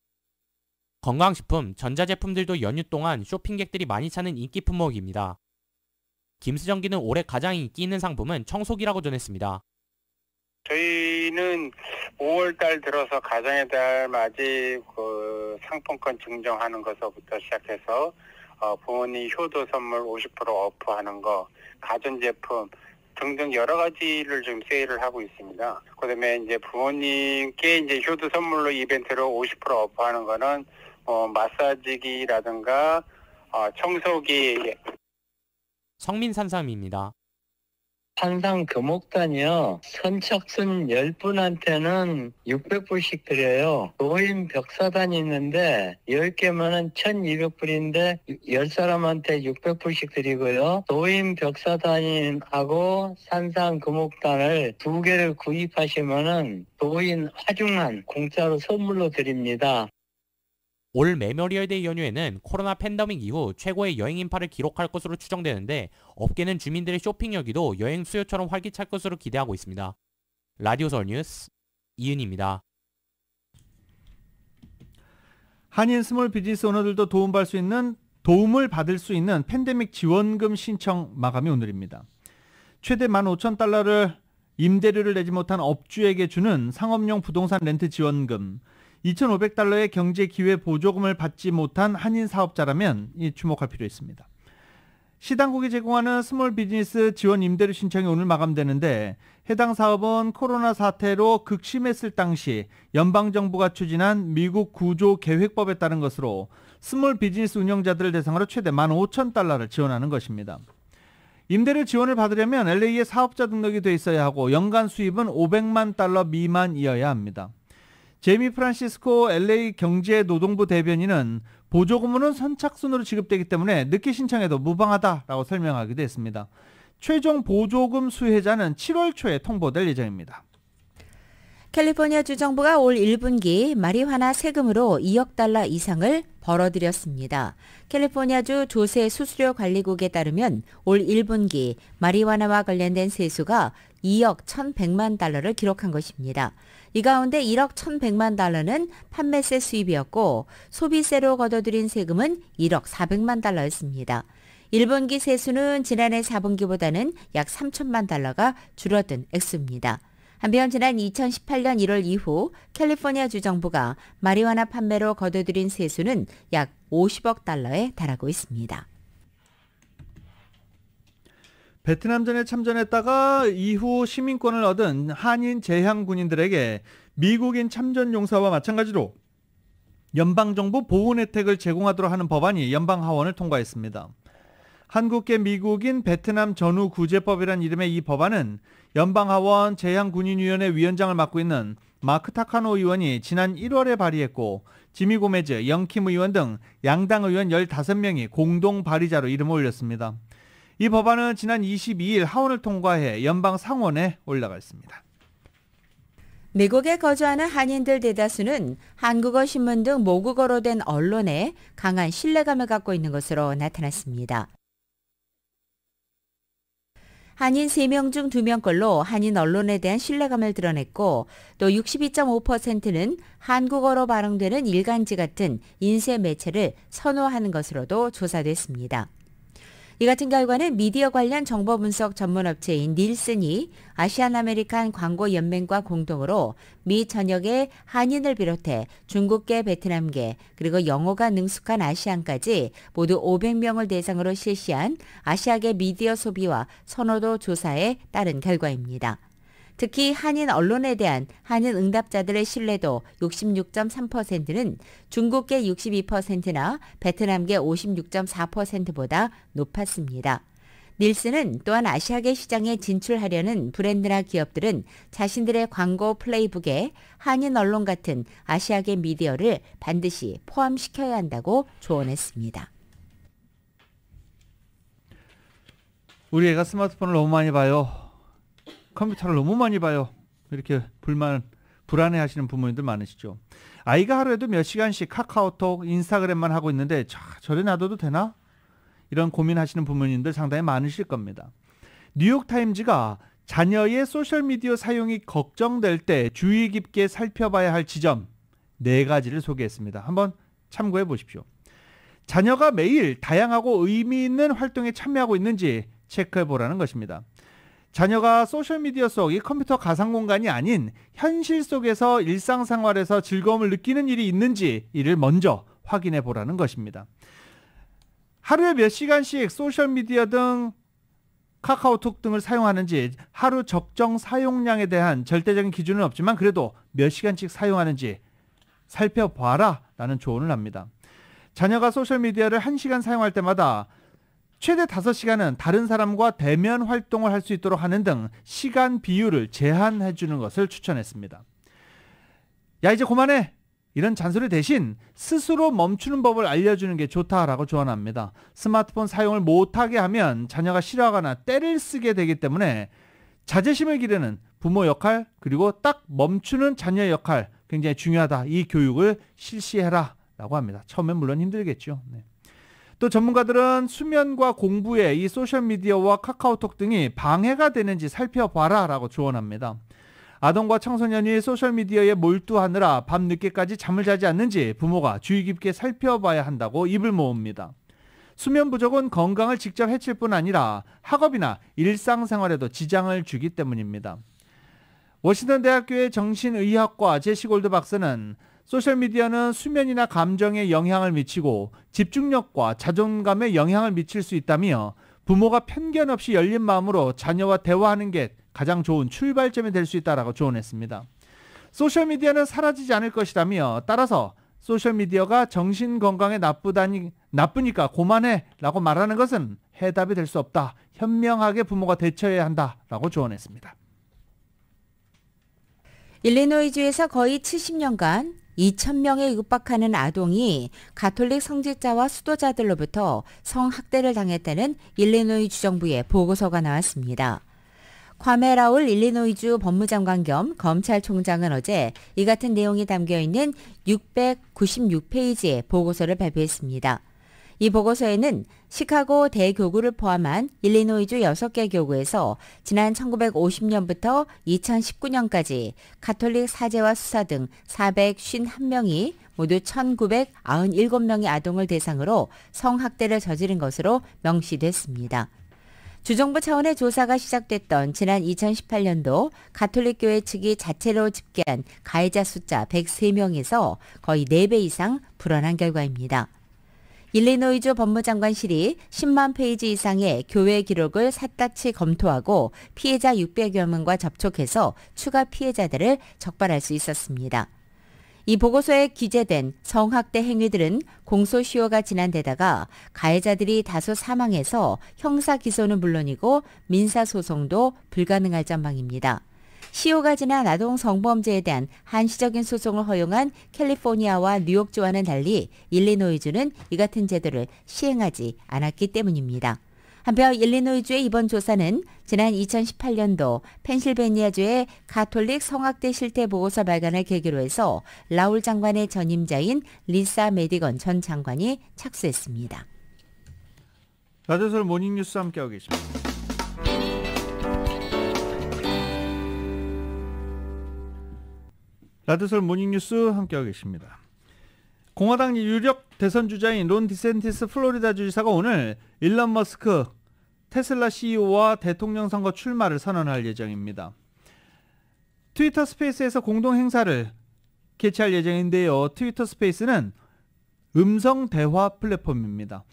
Speaker 7: 건강식품, 전자제품들도 연휴 동안 쇼핑객들이 많이 찾는 인기 품목입니다. 김수정기는 올해 가장 인기 있는 상품은 청소기라고 전했습니다.
Speaker 10: 저희는 5월달 들어서 가정의 달 맞이 상품권 증정하는 것부터 시작해서 부모님 효도 선물 50% 오프하는 거, 가전제품 등등 여러 가지를 좀 세일을 하고 있습니다. 그다음에 이제 부모님께 이제 효도 선물로 이벤트로 50% 오프하는 거는 마사지기라든가 청소기.
Speaker 7: 성민산삼입니다.
Speaker 11: 산상 금옥단이요. 선착순 10분한테는 600불씩 드려요. 노인 벽사단이 있는데 10개면은 1200불인데 10사람한테 600불씩 드리고요. 노인 벽사단하고 산상 금옥단을 2개를 구입하시면은 노인 화중한 공짜로 선물로 드립니다.
Speaker 7: 올 메모리얼데이 연휴에는 코로나 팬데믹 이후 최고의 여행 인파를 기록할 것으로 추정되는데 업계는 주민들의 쇼핑 여기도 여행 수요처럼 활기찰 것으로 기대하고 있습니다. 라디오 서울 뉴스 이은희입니다.
Speaker 3: 한인 스몰 비즈니스 오너들도 도움을 받을 수 있는 팬데믹 지원금 신청 마감이 오늘입니다. 최대 15,000달러를 임대료를 내지 못한 업주에게 주는 상업용 부동산 렌트 지원금, 2,500달러의 경제기회 보조금을 받지 못한 한인 사업자라면 주목할 필요 있습니다. 시당국이 제공하는 스몰 비즈니스 지원 임대료 신청이 오늘 마감되는데 해당 사업은 코로나 사태로 극심했을 당시 연방정부가 추진한 미국 구조계획법에 따른 것으로 스몰 비즈니스 운영자들을 대상으로 최대 15,000달러를 지원하는 것입니다. 임대료 지원을 받으려면 LA에 사업자 등록이 돼 있어야 하고 연간 수입은 500만 달러 미만이어야 합니다. 제이미 프란시스코 LA 경제노동부 대변인은 보조금은 선착순으로 지급되기 때문에 늦게 신청해도 무방하다라고 설명하기도 했습니다. 최종 보조금 수혜자는 7월 초에 통보될 예정입니다.
Speaker 4: 캘리포니아 주정부가 올 1분기 마리화나 세금으로 2억 달러 이상을 벌어들였습니다. 캘리포니아주 조세 수수료 관리국에 따르면 올 1분기 마리화나와 관련된 세수가 2억 1,100만 달러를 기록한 것입니다. 이 가운데 1억 1,100만 달러는 판매세 수입이었고 소비세로 걷어들인 세금은 1억 400만 달러였습니다. 1분기 세수는 지난해 4분기보다는 약 3천만 달러가 줄어든 액수입니다. 한편 지난 2018년 1월 이후 캘리포니아 주정부가 마리화나 판매로 거둬들인 세수는 약 50억 달러에 달하고 있습니다.
Speaker 3: 베트남전에 참전했다가 이후 시민권을 얻은 한인 재향 군인들에게 미국인 참전 용사와 마찬가지로 연방정부 보훈 혜택을 제공하도록 하는 법안이 연방하원을 통과했습니다. 한국계 미국인 베트남 전후구제법이란 이름의 이 법안은 연방하원 재향군인위원회 위원장을 맡고 있는 마크 타카노 의원이 지난 1월에 발의했고 지미 고메즈, 영킴 의원 등 양당 의원 15명이 공동 발의자로 이름을 올렸습니다. 이 법안은 지난 22일 하원을 통과해 연방 상원에 올라가 있습니다.
Speaker 4: 미국에 거주하는 한인들 대다수는 한국어 신문 등 모국어로 된 언론에 강한 신뢰감을 갖고 있는 것으로 나타났습니다. 한인 3명 중 2명꼴로 한인 언론에 대한 신뢰감을 드러냈고 또 62.5%는 한국어로 발행되는 일간지 같은 인쇄 매체를 선호하는 것으로도 조사됐습니다. 이 같은 결과는 미디어 관련 정보 분석 전문 업체인 닐슨이 아시안 아메리칸 광고 연맹과 공동으로 미 전역의 한인을 비롯해 중국계, 베트남계, 그리고 영어가 능숙한 아시안까지 모두 500명을 대상으로 실시한 아시아계 미디어 소비와 선호도 조사에 따른 결과입니다. 특히 한인 언론에 대한 한인 응답자들의 신뢰도 66.3%는 중국계 62%나 베트남계 56.4%보다 높았습니다. 닐슨은 또한 아시아계 시장에 진출하려는 브랜드나 기업들은 자신들의 광고 플레이북에 한인 언론 같은 아시아계 미디어를 반드시 포함시켜야 한다고 조언했습니다.
Speaker 3: 우리 애가 스마트폰을 너무 많이 봐요. 컴퓨터를 너무 많이 봐요. 이렇게 불안해하시는 부모님들 많으시죠. 아이가 하루에도 몇 시간씩 카카오톡, 인스타그램만 하고 있는데 저래 놔둬도 되나? 이런 고민하시는 부모님들 상당히 많으실 겁니다. 뉴욕타임즈가 자녀의 소셜미디어 사용이 걱정될 때 주의 깊게 살펴봐야 할 지점 4가지를 소개했습니다. 한번 참고해 보십시오. 자녀가 매일 다양하고 의미 있는 활동에 참여하고 있는지 체크해 보라는 것입니다. 자녀가 소셜미디어 속 이 컴퓨터 가상공간이 아닌 현실 속에서 일상생활에서 즐거움을 느끼는 일이 있는지 이를 먼저 확인해 보라는 것입니다. 하루에 몇 시간씩 소셜미디어 등 카카오톡 등을 사용하는지 하루 적정 사용량에 대한 절대적인 기준은 없지만 그래도 몇 시간씩 사용하는지 살펴봐라 라는 조언을 합니다. 자녀가 소셜미디어를 1시간 사용할 때마다 최대 5시간은 다른 사람과 대면 활동을 할 수 있도록 하는 등 시간 비율을 제한해 주는 것을 추천했습니다. 야 이제 그만해! 이런 잔소리 대신 스스로 멈추는 법을 알려주는 게 좋다라고 조언합니다. 스마트폰 사용을 못하게 하면 자녀가 싫어하거나 떼를 쓰게 되기 때문에 자제심을 기르는 부모 역할 그리고 딱 멈추는 자녀의 역할 굉장히 중요하다. 이 교육을 실시해라 라고 합니다. 처음엔 물론 힘들겠죠. 네. 또 전문가들은 수면과 공부에 이 소셜미디어와 카카오톡 등이 방해가 되는지 살펴봐라 라고 조언합니다. 아동과 청소년이 소셜미디어에 몰두하느라 밤늦게까지 잠을 자지 않는지 부모가 주의 깊게 살펴봐야 한다고 입을 모읍니다. 수면 부족은 건강을 직접 해칠 뿐 아니라 학업이나 일상생활에도 지장을 주기 때문입니다. 워싱턴 대학교의 정신의학과 제시 골드 박사는 소셜미디어는 수면이나 감정에 영향을 미치고 집중력과 자존감에 영향을 미칠 수 있다며 부모가 편견 없이 열린 마음으로 자녀와 대화하는 게 가장 좋은 출발점이 될 수 있다라고 조언했습니다. 소셜미디어는 사라지지 않을 것이라며 따라서 소셜미디어가 정신건강에 나쁘니까 그만해 라고 말하는 것은 해답이 될 수 없다. 현명하게 부모가 대처해야 한다라고 조언했습니다.
Speaker 4: 일리노이주에서 거의 70년간 2,000명에 육박하는 아동이 가톨릭 성직자와 수도자들로부터 성학대를 당했다는 일리노이 주정부의 보고서가 나왔습니다. 콰메 라울 일리노이주 법무장관 겸 검찰총장은 어제 이 같은 내용이 담겨있는 696페이지의 보고서를 발표했습니다. 이 보고서에는 시카고 대교구를 포함한 일리노이주 6개 교구에서 지난 1950년부터 2019년까지 가톨릭 사제와 수사 등 451명이 모두 1997명의 아동을 대상으로 성학대를 저지른 것으로 명시됐습니다. 주정부 차원의 조사가 시작됐던 지난 2018년도 가톨릭교회 측이 자체로 집계한 가해자 숫자 103명에서 거의 4배 이상 불어난 결과입니다. 일리노이주 법무장관실이 10만 페이지 이상의 교회 기록을 샅샅이 검토하고 피해자 600여 명과 접촉해서 추가 피해자들을 적발할 수 있었습니다. 이 보고서에 기재된 성학대 행위들은 공소시효가 지난 데다가 가해자들이 다수 사망해서 형사 기소는 물론이고 민사소송도 불가능할 전망입니다. 시효가 지난 아동 성범죄에 대한 한시적인 소송을 허용한 캘리포니아와 뉴욕주와는 달리 일리노이주는 이 같은 제도를 시행하지 않았기 때문입니다. 한편 일리노이주의 이번 조사는 지난 2018년도 펜실베니아주의 가톨릭 성학대 실태 보고서 발간을 계기로 해서 라울 장관의 전임자인 리사 메디건 전 장관이 착수했습니다.
Speaker 3: 라디오솔 모닝뉴스 함께하고 계십니다. 라디오솔 모닝뉴스 함께하고 계십니다. 공화당 유력 대선 주자인 론 디센티스 플로리다 주지사가 오늘 일론 머스크 테슬라 CEO와 대통령 선거 출마를 선언할 예정입니다. 트위터 스페이스에서 공동 행사를 개최할 예정인데요. 트위터 스페이스는 음성 대화 플랫폼입니다.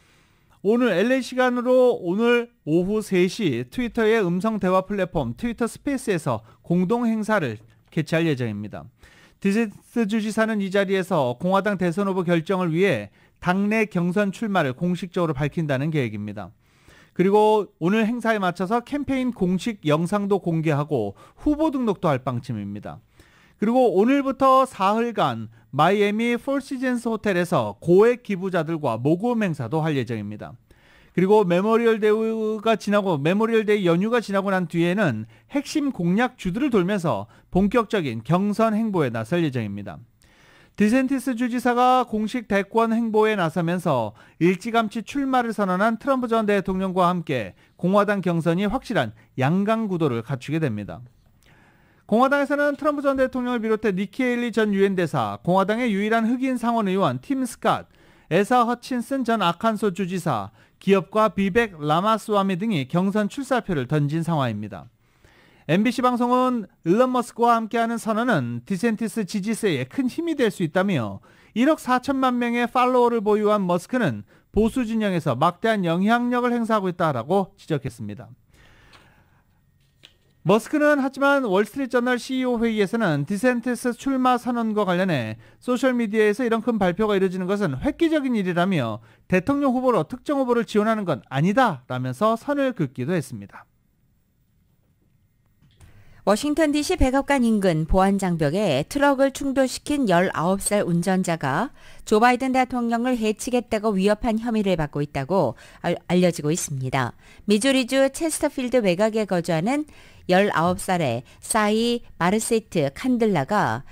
Speaker 3: 오늘 LA 시간으로 오늘 오후 3시 트위터의 음성 대화 플랫폼 트위터 스페이스에서 공동 행사를 개최할 예정입니다. 디센티스 주지사는 이 자리에서 공화당 대선 후보 결정을 위해 당내 경선 출마를 공식적으로 밝힌다는 계획입니다. 그리고 오늘 행사에 맞춰서 캠페인 공식 영상도 공개하고 후보 등록도 할 방침입니다. 그리고 오늘부터 사흘간 마이애미 폴시즌스 호텔에서 고액 기부자들과 모금 행사도 할 예정입니다. 그리고 메모리얼데이 연휴가 지나고 난 뒤에는 핵심 공약주들을 돌면서 본격적인 경선 행보에 나설 예정입니다. 디센티스 주지사가 공식 대권 행보에 나서면서 일찌감치 출마를 선언한 트럼프 전 대통령과 함께 공화당 경선이 확실한 양강 구도를 갖추게 됩니다. 공화당에서는 트럼프 전 대통령을 비롯해 니키 헤일리 전 유엔 대사, 공화당의 유일한 흑인 상원 의원 팀 스캇, 에사 허친슨 전 아칸소 주지사, 기업가 비백 라마스와미 등이 경선 출사표를 던진 상황입니다. MBC 방송은 일론 머스크와 함께하는 선언은 디센티스 지지세에 큰 힘이 될 수 있다며 1억 4천만 명의 팔로워를 보유한 머스크는 보수 진영에서 막대한 영향력을 행사하고 있다라고 지적했습니다. 머스크는 하지만 월스트리트저널 CEO 회의에서는 디센티스 출마 선언과 관련해 소셜미디어에서 이런 큰 발표가 이루어지는 것은 획기적인 일이라며 대통령 후보로 특정 후보를 지원하는 건 아니다라면서 선을 긋기도 했습니다.
Speaker 4: 워싱턴 DC 백악관 인근 보안장벽에 트럭을 충돌시킨 19살 운전자가 조 바이든 대통령을 해치겠다고 위협한 혐의를 받고 있다고 알려지고 있습니다. 미주리주 체스터필드 외곽에 거주하는 19살의 사이 마르세트 칸들라가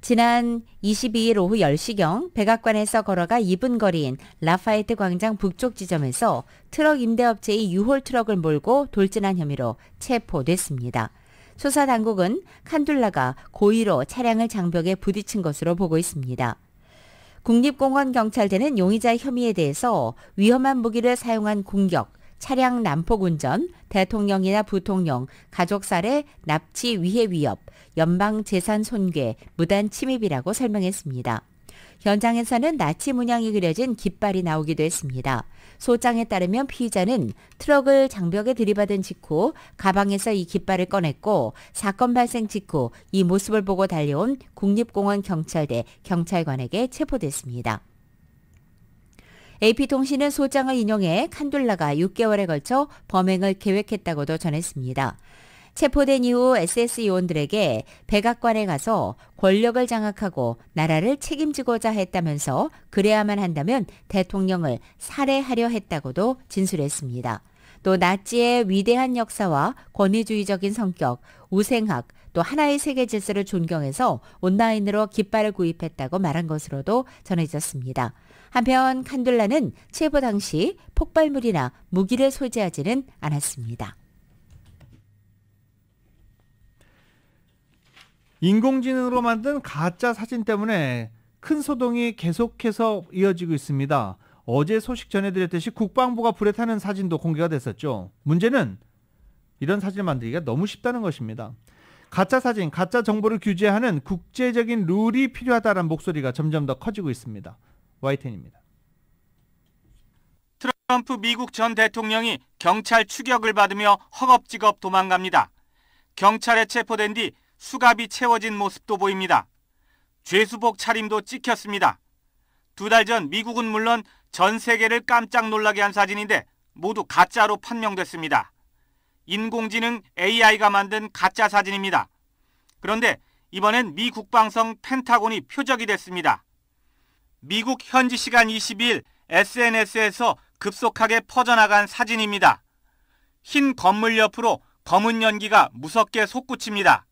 Speaker 4: 지난 22일 오후 10시경 백악관에서 걸어가 2분 거리인 라파에트 광장 북쪽 지점에서 트럭 임대업체의 유홀 트럭을 몰고 돌진한 혐의로 체포됐습니다. 수사당국은 칸둘라가 고의로 차량을 장벽에 부딪힌 것으로 보고 있습니다. 국립공원경찰대는 용의자 혐의에 대해서 위험한 무기를 사용한 공격, 차량 난폭 운전, 대통령이나 부통령, 가족 살해, 납치 위해 위협, 연방 재산 손괴, 무단 침입이라고 설명했습니다. 현장에서는 나치 문양이 그려진 깃발이 나오기도 했습니다. 소장에 따르면 피의자는 트럭을 장벽에 들이받은 직후 가방에서 이 깃발을 꺼냈고 사건 발생 직후 이 모습을 보고 달려온 국립공원 경찰대 경찰관에게 체포됐습니다. AP통신은 소장을 인용해 칸둘라가 6개월에 걸쳐 범행을 계획했다고도 전했습니다. 체포된 이후 SS 요원들에게 백악관에 가서 권력을 장악하고 나라를 책임지고자 했다면서 그래야만 한다면 대통령을 살해하려 했다고도 진술했습니다. 또 나치의 위대한 역사와 권위주의적인 성격, 우생학, 또 하나의 세계 질서를 존경해서 온라인으로 깃발을 구입했다고 말한 것으로도 전해졌습니다. 한편 칸둘라는 체포 당시 폭발물이나 무기를 소지하지는 않았습니다.
Speaker 3: 인공지능으로 만든 가짜 사진 때문에 큰 소동이 계속해서 이어지고 있습니다. 어제 소식 전해드렸듯이 국방부가 불에 타는 사진도 공개가 됐었죠. 문제는 이런 사진을 만들기가 너무 쉽다는 것입니다. 가짜 사진, 가짜 정보를 규제하는 국제적인 룰이 필요하다는 목소리가 점점 더 커지고 있습니다. YTN입니다.
Speaker 12: 트럼프 미국 전 대통령이 경찰 추격을 받으며 허겁지겁 도망갑니다. 경찰에 체포된 뒤 수갑이 채워진 모습도 보입니다. 죄수복 차림도 찍혔습니다. 2달 전 미국은 물론 전 세계를 깜짝 놀라게 한 사진인데 모두 가짜로 판명됐습니다. 인공지능 AI가 만든 가짜 사진입니다. 그런데 이번엔 미 국방성 펜타곤이 표적이 됐습니다. 미국 현지 시간 22일 SNS에서 급속하게 퍼져나간 사진입니다. 흰 건물 옆으로 검은 연기가 무섭게 솟구칩니다.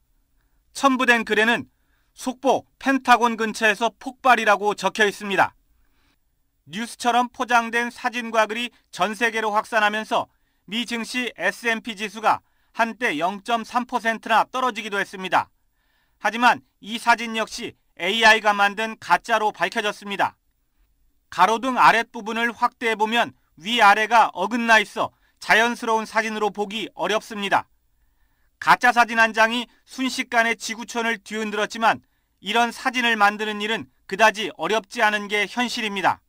Speaker 12: 첨부된 글에는 속보 펜타곤 근처에서 폭발이라고 적혀 있습니다. 뉴스처럼 포장된 사진과 글이 전 세계로 확산하면서 미 증시 S&P 지수가 한때 0.3%나 떨어지기도 했습니다. 하지만 이 사진 역시 AI가 만든 가짜로 밝혀졌습니다. 가로등 아랫부분을 확대해보면 위아래가 어긋나 있어 자연스러운 사진으로 보기 어렵습니다. 가짜 사진 한 장이 순식간에 지구촌을 뒤흔들었지만 이런 사진을 만드는 일은 그다지 어렵지 않은 게 현실입니다.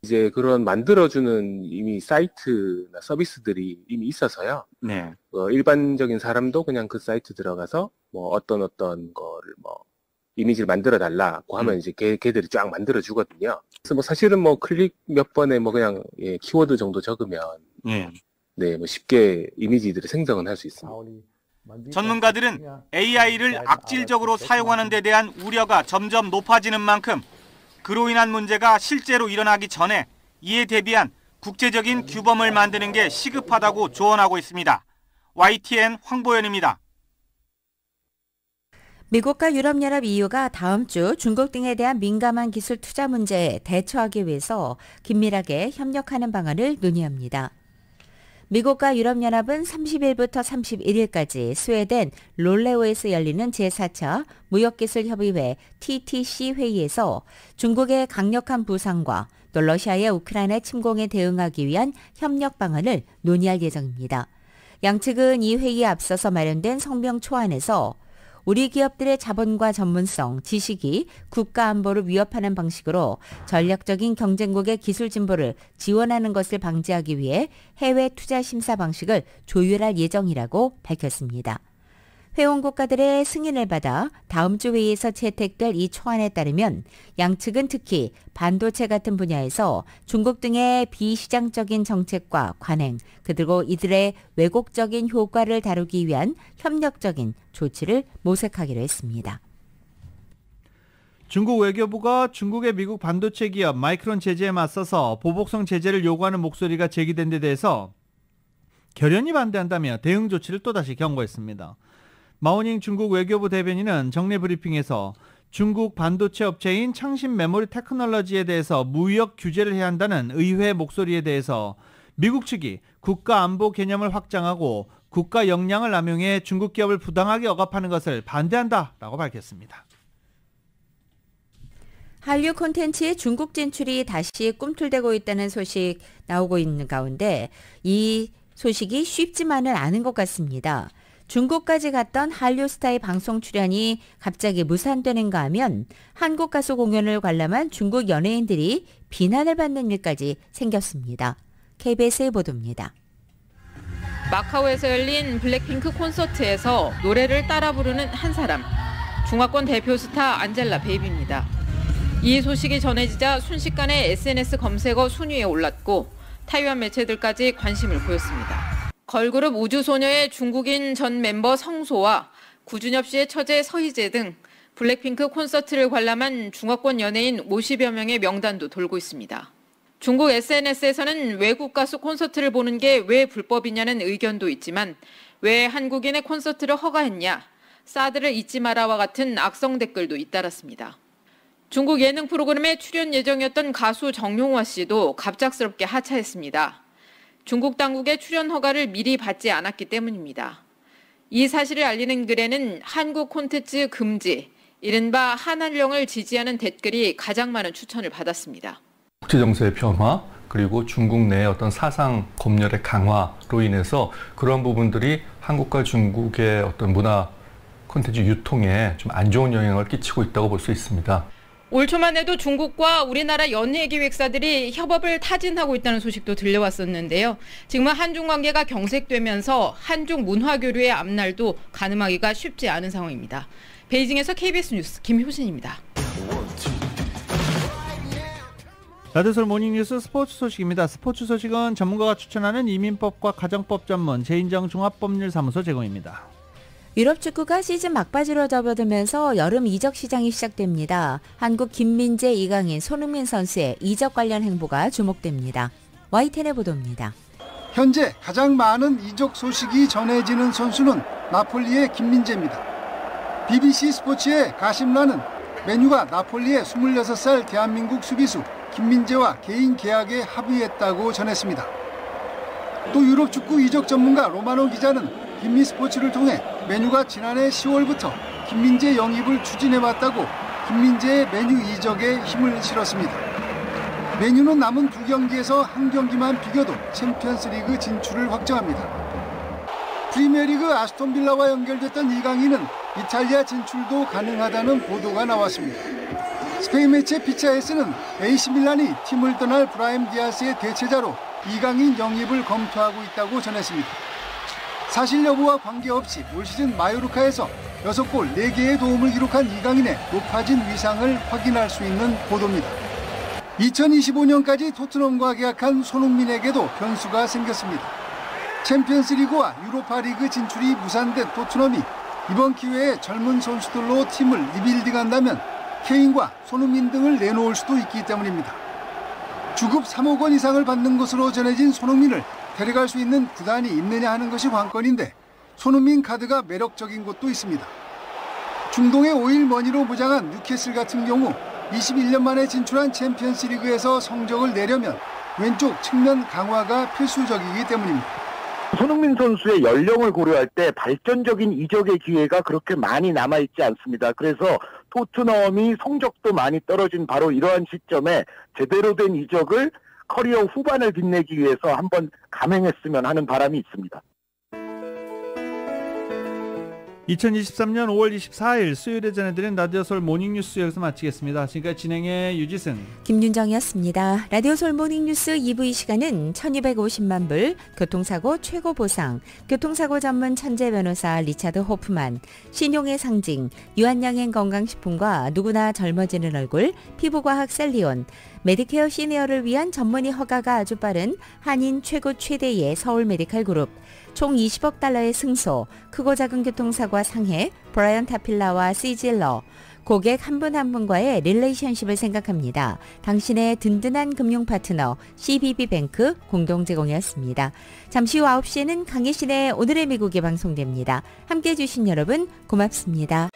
Speaker 13: 이제 그런 만들어주는 이미 사이트나 서비스들이 이미 있어서요.
Speaker 12: 네.
Speaker 13: 일반적인 사람도 그냥 그 사이트 들어가서 뭐 어떤 거를 뭐 이미지를 만들어 달라고 하면 이제 걔들이 쫙 만들어 주거든요. 그래서 뭐 사실은 뭐 클릭 몇 번에 뭐 그냥 키워드 정도 적으면 네, 뭐 쉽게 이미지들을 생성은 할 수 있습니다.
Speaker 12: 전문가들은 AI를 악질적으로 사용하는 데 대한 우려가 점점 높아지는 만큼 그로 인한 문제가 실제로 일어나기 전에 이에 대비한 국제적인 규범을 만드는 게 시급하다고 조언하고 있습니다. YTN 황보현입니다.
Speaker 4: 미국과 유럽연합 EU가 다음 주 중국 등에 대한 민감한 기술 투자 문제에 대처하기 위해서 긴밀하게 협력하는 방안을 논의합니다. 미국과 유럽연합은 30일부터 31일까지 스웨덴 롤레오에서 열리는 제4차 무역기술협의회 TTC 회의에서 중국의 강력한 부상과 또 러시아의 우크라이나 침공에 대응하기 위한 협력 방안을 논의할 예정입니다. 양측은 이 회의에 앞서서 마련된 성명 초안에서 우리 기업들의 자본과 전문성, 지식이 국가 안보를 위협하는 방식으로 전략적인 경쟁국의 기술 진보를 지원하는 것을 방지하기 위해 해외 투자 심사 방식을 조율할 예정이라고 밝혔습니다. 회원 국가들의 승인을 받아 다음 주 회의에서 채택될 이 초안에 따르면 양측은 특히 반도체 같은 분야에서 중국 등의 비시장적인 정책과 관행, 그리고 이들의 왜곡적인 효과를 다루기 위한 협력적인 조치를 모색하기로 했습니다.
Speaker 3: 중국 외교부가 중국의 미국 반도체 기업 마이크론 제재에 맞서서 보복성 제재를 요구하는 목소리가 제기된 데 대해서 결연히 반대한다며 대응 조치를 또다시 경고했습니다. 마오닝 중국 외교부 대변인은 정례 브리핑에서 중국 반도체 업체인 창신 메모리 테크놀로지에 대해서 무역 규제를 해야 한다는 의회 목소리에 대해서 미국 측이 국가 안보 개념을 확장하고 국가 역량을 남용해 중국 기업을 부당하게 억압하는 것을 반대한다라고 밝혔습니다.
Speaker 4: 한류 콘텐츠의 중국 진출이 다시 꿈틀대고 있다는 소식 나오고 있는 가운데 이 소식이 쉽지만은 않은 것 같습니다. 중국까지 갔던 한류 스타의 방송 출연이 갑자기 무산되는가 하면 한국 가수 공연을 관람한 중국 연예인들이 비난을 받는 일까지 생겼습니다. KBS의 보도입니다.
Speaker 14: 마카오에서 열린 블랙핑크 콘서트에서 노래를 따라 부르는 한 사람, 중화권 대표 스타 안젤라 베이비입니다. 이 소식이 전해지자 순식간에 SNS 검색어 순위에 올랐고 타이완 매체들까지 관심을 보였습니다. 걸그룹 우주소녀의 중국인 전 멤버 성소와 구준엽 씨의 처제 서희재 등 블랙핑크 콘서트를 관람한 중화권 연예인 50여 명의 명단도 돌고 있습니다. 중국 SNS에서는 외국 가수 콘서트를 보는 게 왜 불법이냐는 의견도 있지만 왜 한국인의 콘서트를 허가했냐, 사드를 잊지 마라와 같은 악성 댓글도 잇따랐습니다. 중국 예능 프로그램에 출연 예정이었던 가수 정용화 씨도 갑작스럽게 하차했습니다. 중국 당국의 출연 허가를 미리 받지 않았기 때문입니다. 이 사실을 알리는 글에는 한국 콘텐츠 금지, 이른바 한한령을 지지하는 댓글이 가장 많은 추천을 받았습니다.
Speaker 15: 국제 정세의 변화, 그리고 중국 내의 어떤 사상 검열의 강화로 인해서 그런 부분들이 한국과 중국의 어떤 문화 콘텐츠 유통에 좀 안 좋은 영향을 끼치고 있다고 볼 수 있습니다.
Speaker 14: 올 초만 해도 중국과 우리나라 연예기획사들이 협업을 타진하고 있다는 소식도 들려왔었는데요. 지금은 한중 관계가 경색되면서 한중 문화교류의 앞날도 가늠하기가 쉽지 않은 상황입니다. 베이징에서 KBS 뉴스 김효신입니다.
Speaker 3: 라디오솔 모닝뉴스 스포츠 소식입니다. 스포츠 소식은 전문가가 추천하는 이민법과 가정법 전문 제인정 종합법률사무소 제공입니다.
Speaker 4: 유럽 축구가 시즌 막바지로 접어들면서 여름 이적 시장이 시작됩니다. 한국 김민재, 이강인, 손흥민 선수의 이적 관련 행보가 주목됩니다. YTN의 보도입니다.
Speaker 16: 현재 가장 많은 이적 소식이 전해지는 선수는 나폴리의 김민재입니다. BBC 스포츠의 가심란은 맨유가 나폴리의 26살 대한민국 수비수 김민재와 개인 계약에 합의했다고 전했습니다. 또 유럽 축구 이적 전문가 로마노 기자는 김미 스포츠를 통해 맨유가 지난해 10월부터 김민재 영입을 추진해왔다고 김민재의 맨유 이적에 힘을 실었습니다. 맨유는 남은 2경기에서 한 경기만 비겨도 챔피언스리그 진출을 확정합니다. 프리미어리그 아스톤빌라와 연결됐던 이강인은 이탈리아 진출도 가능하다는 보도가 나왔습니다. 스페인 매체 피차에스는 AC 밀란이 팀을 떠날 브라임 디아스의 대체자로 이강인 영입을 검토하고 있다고 전했습니다. 사실 여부와 관계없이 올 시즌 마요르카에서 6골 4개의 도움을 기록한 이강인의 높아진 위상을 확인할 수 있는 보도입니다. 2025년까지 토트넘과 계약한 손흥민에게도 변수가 생겼습니다. 챔피언스리그와 유로파리그 진출이 무산된 토트넘이 이번 기회에 젊은 선수들로 팀을 리빌딩한다면 케인과 손흥민 등을 내놓을 수도 있기 때문입니다. 주급 3억 원 이상을 받는 것으로 전해진 손흥민을 데려갈 수 있는 구단이 있느냐 하는 것이 관건인데 손흥민 카드가 매력적인 곳도 있습니다. 중동의 오일 머니로 무장한 뉴캐슬 같은 경우 21년 만에 진출한 챔피언스리그에서 성적을 내려면 왼쪽 측면 강화가 필수적이기 때문입니다.
Speaker 17: 손흥민 선수의 연령을 고려할 때 발전적인 이적의 기회가 그렇게 많이 남아있지 않습니다. 그래서 토트넘이 성적도 많이 떨어진 바로 이러한 시점에 제대로 된 이적을 커리어 후반을 빛내기 위해서 한번 감행했으면 하는 바람이 있습니다.
Speaker 3: 2023년 5월 24일 수요일에 전해드린 라디오 서울 모닝뉴스 여기서 마치겠습니다. 지금까지 진행의 유지승,
Speaker 4: 김윤정이었습니다. 라디오 서울 모닝뉴스 2부 이 시간은 1250만 불, 교통사고 최고 보상, 교통사고 전문 천재 변호사 리차드 호프만, 신용의 상징, 유한양행 건강식품과 누구나 젊어지는 얼굴, 피부과학 셀리온, 메디케어 시니어를 위한 전문의 허가가 아주 빠른 한인 최고 최대의 서울 메디칼 그룹, 총 20억 달러의 승소, 크고 작은 교통사고와 상해, 브라이언 타필라와 시질러, 고객 한 분 한 분과의 릴레이션십을 생각합니다. 당신의 든든한 금융 파트너 CBB뱅크 공동 제공이었습니다. 잠시 후 9시에는 강혜신의 오늘의 미국이 방송됩니다. 함께해 주신 여러분 고맙습니다.